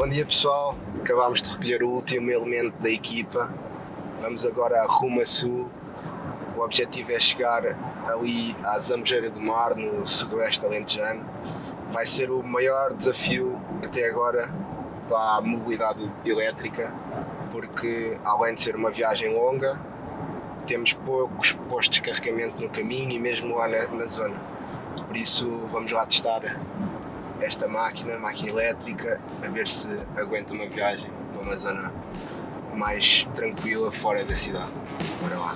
Bom dia pessoal, acabámos de recolher o último elemento da equipa, vamos agora rumo a sul. O objetivo é chegar ali à Zambujeira do Mar, no sudoeste alentejano. Vai ser o maior desafio até agora para a mobilidade elétrica, porque além de ser uma viagem longa, temos poucos postos de carregamento no caminho e mesmo lá na zona. Por isso vamos lá testar esta máquina elétrica, a ver se aguenta uma viagem para uma zona mais tranquila fora da cidade. Bora lá!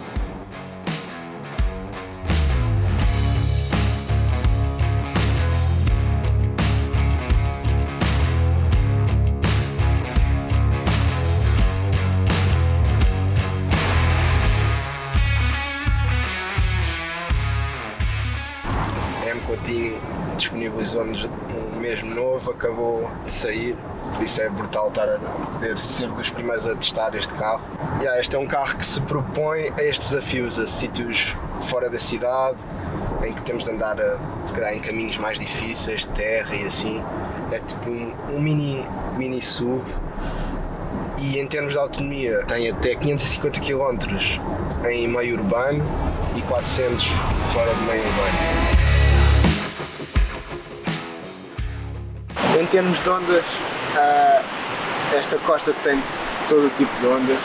Coutinho disponibilizou-nos um mesmo novo, acabou de sair, por isso é brutal estar a poder ser dos primeiros a testar este carro. Este é um carro que se propõe a estes desafios, a sítios fora da cidade, em que temos de andar se calhar em caminhos mais difíceis, de terra e assim. É tipo um mini SUV. E em termos de autonomia tem até 550 km em meio urbano e 400 fora de meio urbano. Em termos de ondas, esta costa tem todo o tipo de ondas,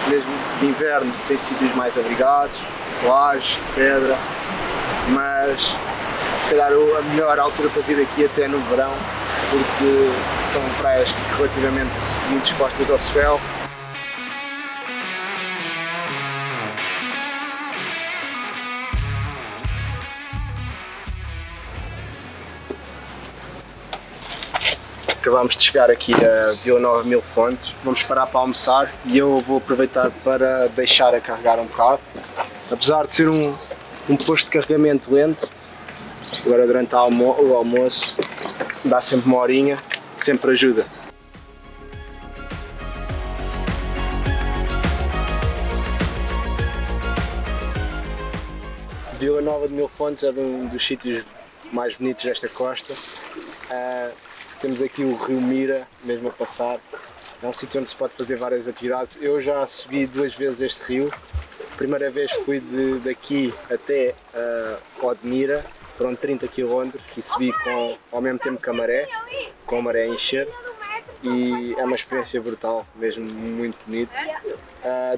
mesmo de inverno tem sítios mais abrigados, lajes, pedra, mas se calhar a melhor altura para vir aqui até é no verão, porque são praias relativamente muito expostas ao swell. Acabámos de chegar aqui a Vila Nova Mil Fontes, vamos parar para almoçar e eu vou aproveitar para deixar a carregar um bocado. Apesar de ser um posto de carregamento lento, agora durante o almoço dá sempre uma horinha, sempre ajuda. Vila Nova de Mil Fontes é um dos sítios mais bonitos desta costa. Temos aqui o Rio Mira, mesmo a passar. É um sítio onde se pode fazer várias atividades. Eu já subi 2 vezes este rio. A primeira vez fui daqui até Odmira, foram 30 km e subi ao mesmo tempo que com a maré a encher. E é uma experiência brutal, mesmo muito bonito.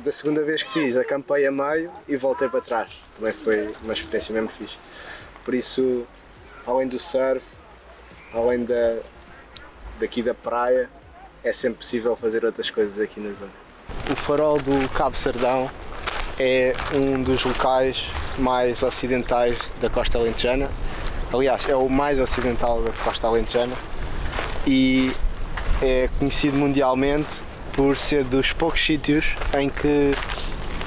Da segunda vez que fiz, acampei a meio e voltei para trás. Também foi uma experiência mesmo fixe. Por isso, além do surf, além daqui da praia, é sempre possível fazer outras coisas aqui na zona. O farol do Cabo Sardão é um dos locais mais ocidentais da costa alentejana. Aliás, é o mais ocidental da costa alentejana e é conhecido mundialmente por ser dos poucos sítios em que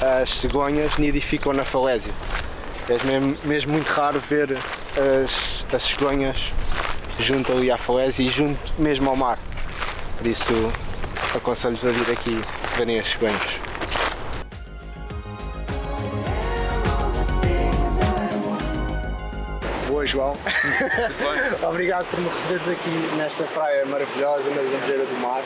as cegonhas nidificam na falésia. É mesmo muito raro ver as cegonhas junto ali à falésia e junto mesmo ao mar. Por isso aconselho-vos a vir aqui verem as cegonhas. Boa, João. Obrigado por me receberes aqui nesta praia maravilhosa, na Zambujeira do Mar.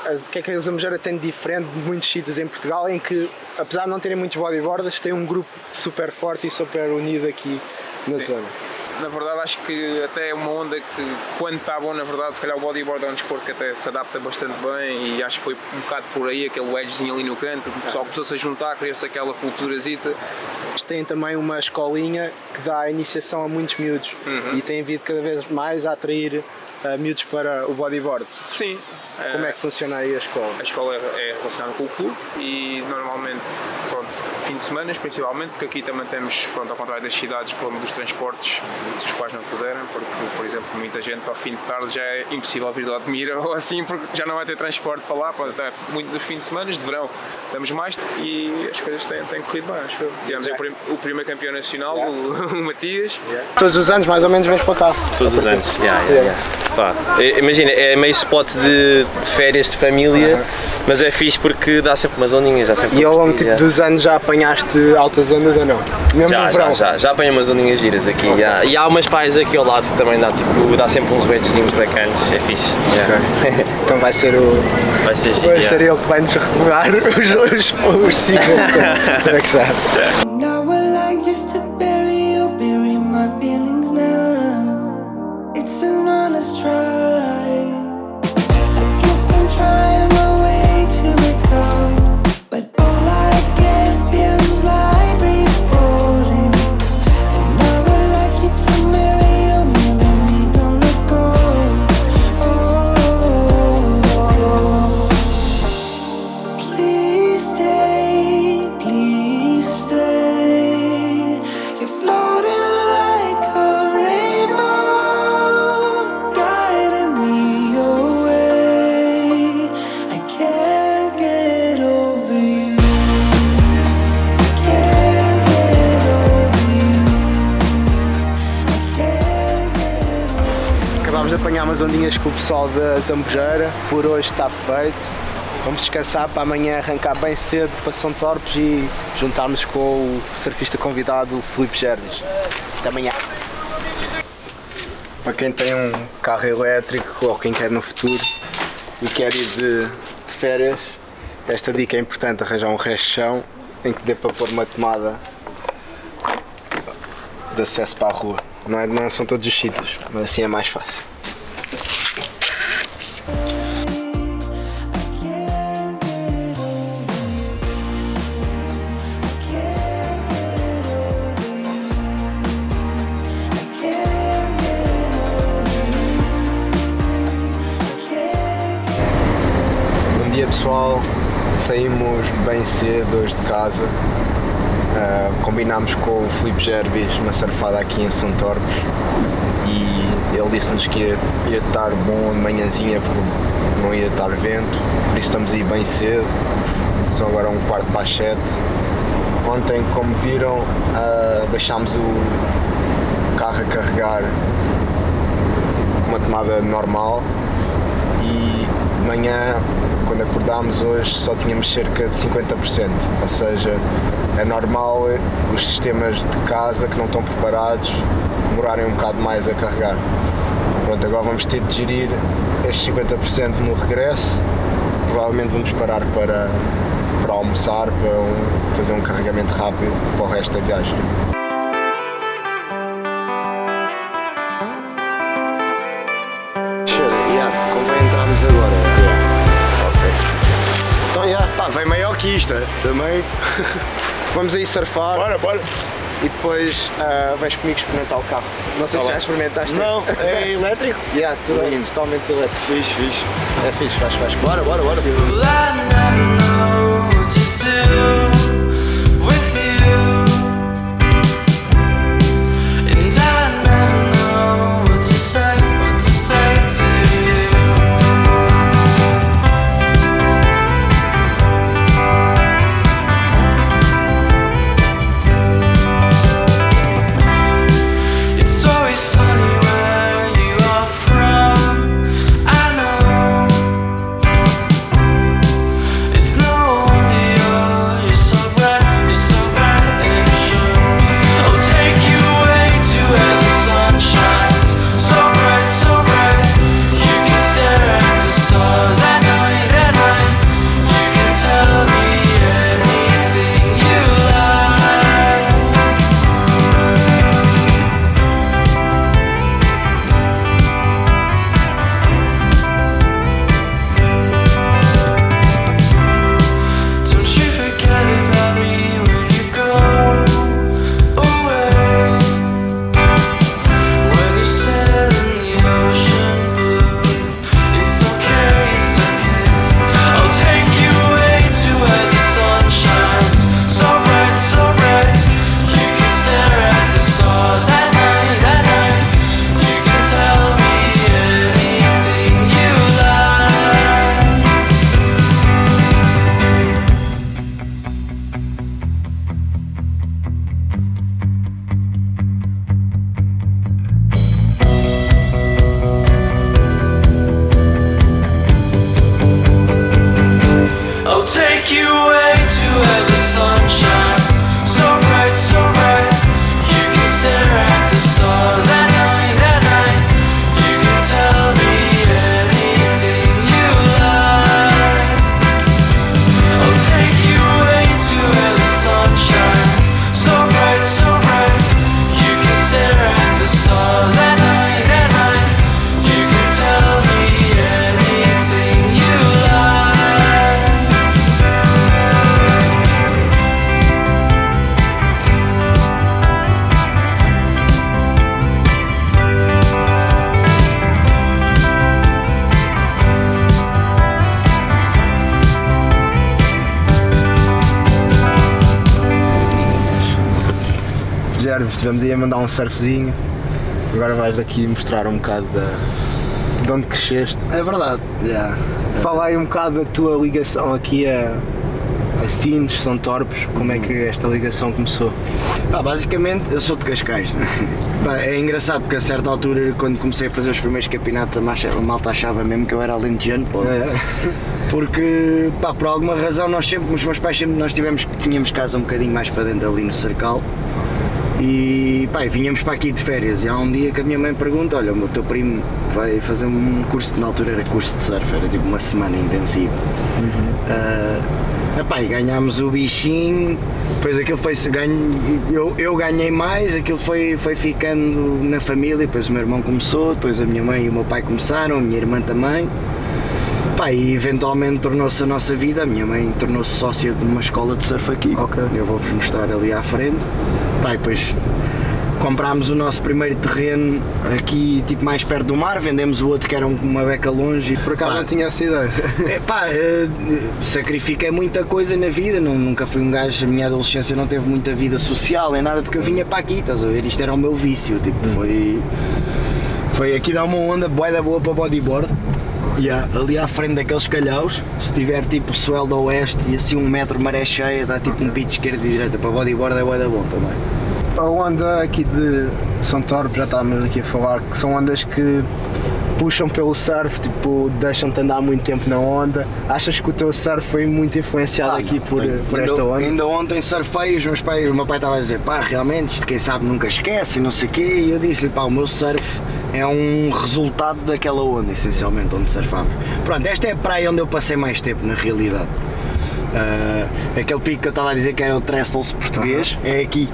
O que é que a Zambujeira tem de diferente de muitos sítios em Portugal, em que, apesar de não terem muitos bodyboarders, tem um grupo super forte e super unido aqui na zona. Na verdade acho que até é uma onda que, quando está bom, na verdade, se calhar o bodyboard é um desporto que até se adapta bastante bem e acho que foi um bocado por aí, aquele wedgezinho ali no canto, o pessoal começou-se a juntar, criou-se aquela culturazita. Tem também uma escolinha que dá iniciação a muitos miúdos e tem vindo cada vez mais a atrair miúdos para o bodyboard. Sim. Como é que funciona aí a escola? A escola é relacionada com o clube e normalmente, fim de semana principalmente, porque aqui também temos, ao contrário das cidades, problema dos transportes, se os pais não puderem, porque, por exemplo, muita gente ao fim de tarde já é impossível vir de Odmira ou assim, porque já não vai ter transporte para lá, até muito dos fins de semana, de verão damos mais e as coisas têm corrido bem, acho eu. Tivemos o primeiro campeão nacional, o Matias. Todos os anos mais ou menos vens para cá? Todos os anos, Pá, imagina, é meio spot de férias de família, mas é fixe porque dá sempre umas ondinhas, já sempre. E ao longo dos anos já apanhaste altas ondas ou não? Mesmo no verão? Já apanhei umas ondinhas giras aqui. Yeah. E há umas praias aqui ao lado também, dá sempre uns wedgezinhos bacanas, é fixe. Yeah. Então vai ser giro, ele que vai nos revelar os ciclos. Como é que sabe? Now I like just to bury my feelings now. It's an honest try. I guess I'm trying my way to let go, but all I get feels like refolding. And now I like you to marry me, don't let go. Oh, please stay, please stay. You're floating like a rainbow, guiding me away. I can't get over you. Can't get over you. I can't get over you. Acabámos de apanhar umas ondinhas com o pessoal da Zambujeira, por hoje está feito. Vamos descansar para amanhã arrancar bem cedo para São Torpes e juntarmos com o surfista convidado, o Filipe Gerdes. Até amanhã. Para quem tem um carro elétrico ou quem quer no futuro e quer ir de férias, esta dica é importante: arranjar um resto de chão em que dê para pôr uma tomada de acesso para a rua. Não são todos os sítios, mas assim é mais fácil. Bom dia pessoal, saímos bem cedo hoje de casa. Combinámos com o Filipe Gerdes uma surfada aqui em São Torpes e ele disse-nos que ia estar bom de manhãzinha porque não ia estar vento, por isso estamos aí bem cedo, são agora 7:15. Ontem, como viram, deixámos o carro a carregar com uma tomada normal e de manhã, quando acordámos hoje, só tínhamos cerca de 50%, ou seja, é normal os sistemas de casa que não estão preparados demorarem um bocado mais a carregar. Pronto, agora vamos ter de gerir estes 50% no regresso, provavelmente vamos parar para almoçar, para fazer um carregamento rápido para o resto da viagem. Convém entrarmos agora. Ok. Então, vem maior que isto, também. Vamos aí surfar. Bora. E depois vais comigo experimentar o carro. Não sei se já experimentaste. Não, é elétrico? Tudo lindo, totalmente elétrico. Fixe. É fixe, vais. Bora. It's no Gervas, estivemos aí a mandar um surfzinho, agora vais aqui mostrar um bocado de onde cresceste. É verdade, yeah. Fala aí um bocado da tua ligação aqui a Sines, São Torpes, como é que esta ligação começou? Basicamente eu sou de Cascais, né? É engraçado porque a certa altura, quando comecei a fazer os primeiros campeonatos, a malta achava mesmo que eu era alentejano, porque por alguma razão os meus pais sempre, tínhamos casa um bocadinho mais para dentro ali no Cercal. E vinhamos para aqui de férias e há um dia que a minha mãe pergunta, olha, o teu primo vai fazer um curso, na altura era curso de surf, era tipo uma semana intensiva. E ganhámos o bichinho, depois aquilo foi, eu ganhei mais, aquilo foi ficando na família, depois o meu irmão começou, depois a minha mãe e o meu pai começaram, a minha irmã também. E eventualmente tornou-se a nossa vida, a minha mãe tornou-se sócia de uma escola de surf aqui, eu vou-vos mostrar ali à frente. Depois comprámos o nosso primeiro terreno aqui, tipo mais perto do mar, vendemos o outro que era uma beca longe. Por acaso não tinha essa ideia. Sacrifiquei muita coisa na vida, nunca fui um gajo, a minha adolescência não teve muita vida social nem nada, porque eu vinha para aqui, estás a ver, isto era o meu vício, tipo, foi aqui dar uma onda bué da boa para bodyboard. Ali à frente daqueles calhaus, se tiver tipo swell do oeste e assim 1 metro maré cheia, dá tipo um pitch esquerda e direita para bodyboard, é bué da bom também. A onda aqui de São Torpes, já estávamos aqui a falar, que são ondas que puxam pelo surf, tipo, deixam-te andar muito tempo na onda. Achas que o teu surf foi muito influenciado aqui por esta onda? Ainda ontem surfei, o meu pai estava a dizer, realmente, isto quem sabe nunca esquece e não sei o quê, e eu disse-lhe, o meu surf é um resultado daquela onda, essencialmente, onde surfámos. Pronto, esta é a praia onde eu passei mais tempo, na realidade. Aquele pico que eu estava a dizer que era o Trestles português, é aqui.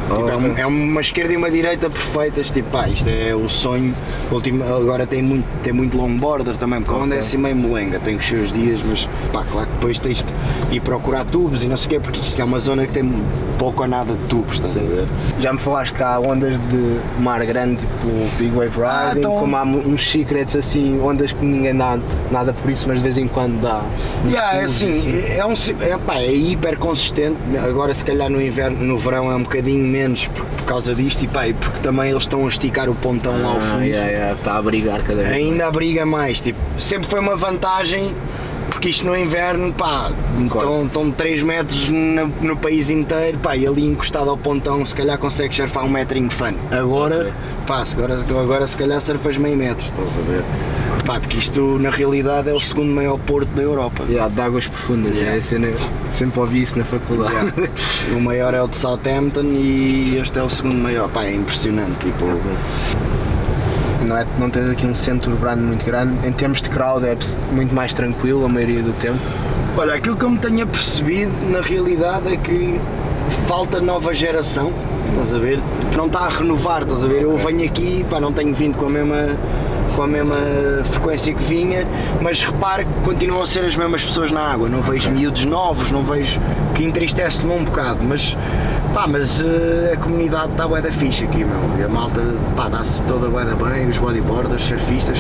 Tipo, é uma esquerda e uma direita perfeitas, tipo, isto é o sonho. Agora tem muito longboarder também, porque a onda é assim meio molenga, tem os seus dias, mas claro que depois tens que ir procurar tubos e não sei o quê, porque isto é uma zona que tem pouco ou nada de tubos, estás a ver? Já me falaste que há ondas de mar grande, tipo Big Wave Riding, como há uns secrets assim, ondas que ninguém dá nada por isso, mas de vez em quando dá. É assim, é hiper consistente, agora se calhar no inverno, no verão é um bocadinho menos por causa disto e porque também eles estão a esticar o pontão lá ao fundo. Está a abrigar cada vez. Ainda abriga mais, tipo, sempre foi uma vantagem, porque isto no inverno, estão 3 metros no país inteiro, e ali encostado ao pontão se calhar consegues surfar 1 metrinho fun. Agora, agora se calhar surfas meio metro, estás a ver? Porque isto na realidade é o segundo maior porto da Europa. De águas profundas, sempre ouvi isso na faculdade. O maior é o de Southampton e este é o segundo maior, é impressionante, tipo... Não tens aqui um centro urbano muito grande, em termos de crowd é muito mais tranquilo a maioria do tempo? Olha, aquilo que eu me tenho apercebido na realidade é que falta nova geração, estás a ver? Não está a renovar, estás a ver? Eu venho aqui, não tenho vindo com a mesma frequência que vinha, mas repare que continuam a ser as mesmas pessoas na água, não vejo miúdos novos, não vejo, que entristece-me um bocado, mas a comunidade está bué da fixe aqui, meu, e a malta dá-se toda bué da bem, os bodyboarders, os surfistas,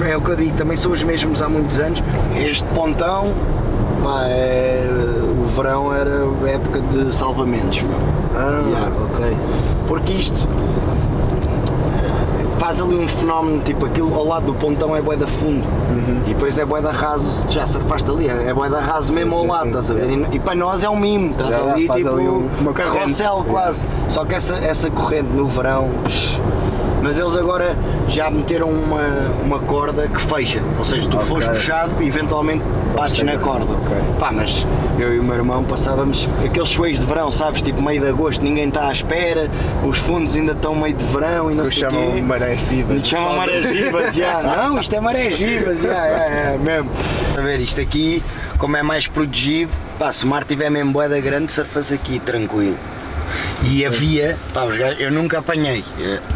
é o que eu digo, também são os mesmos há muitos anos. Este pontão, o verão era a época de salvamentos, meu. Ok. Porque isto faz ali um fenómeno, tipo, aquilo ao lado do pontão é bué da fundo, e depois é bué da raso, já surfaste ali, é bué da raso mesmo ao lado, estás a ver? E para nós é um mimo, estás ali tipo uma carrossel quase, só que essa corrente no verão, mas eles agora já meteram uma corda que fecha, ou seja, tu foste puxado e eventualmente bates na corda. Mas eu e o meu irmão passávamos aqueles choeios de verão, sabes, tipo meio de agosto, ninguém está à espera, os fundos ainda estão meio de verão e não sei o quê. Chamam marés vivas. Chamam marés vivas, não, isto é marés vivas, mesmo. A ver, isto aqui, como é mais protegido, se o mar tiver mesmo boeda grande, surfa-se aqui tranquilo. E havia, os gajos, eu nunca apanhei,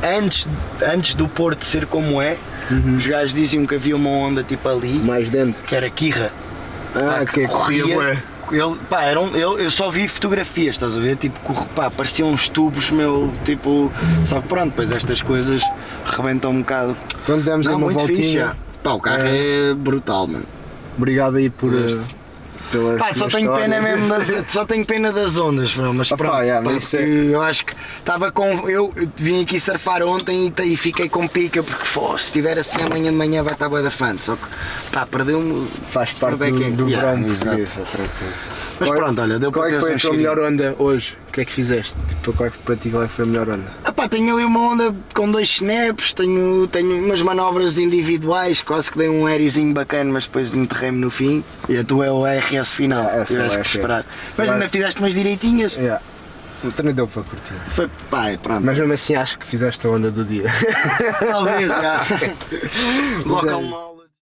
antes do Porto ser como é, os gajos diziam que havia uma onda tipo ali, mais dentro, que era Quirra, que corria. Eu só vi fotografias, estás a ver, tipo, pareciam uns tubos, meu, tipo, só que pronto, depois estas coisas rebentam um bocado. Quando demos uma muito voltinha, fixe, o carro é brutal, mano. Obrigado aí Pá, só tenho pena mesmo só tenho pena das ondas, meu, mas pronto, porque eu acho que estava com. Eu vim aqui surfar ontem e fiquei com pica porque se estiver assim amanhã de manhã vai estar bué da fã, só que pá, perdeu-me. Faz parte do verão português. Mas pronto, olha, deu para Qual é que foi a tua cheirinho. melhor onda hoje? O que é que fizeste? Tipo, para ti qual é que foi a melhor onda? Ah pá, tenho ali uma onda com 2 snaps, tenho umas manobras individuais, quase que dei um aéreozinho bacana, mas depois enterrei-me no fim. E a tua é o RS final, essa é o tiveste que RS. esperar. Mas ainda fizeste umas direitinhas? Também deu para curtir. Foi, pá, pronto. Mas mesmo assim acho que fizeste a onda do dia. Talvez, já. Local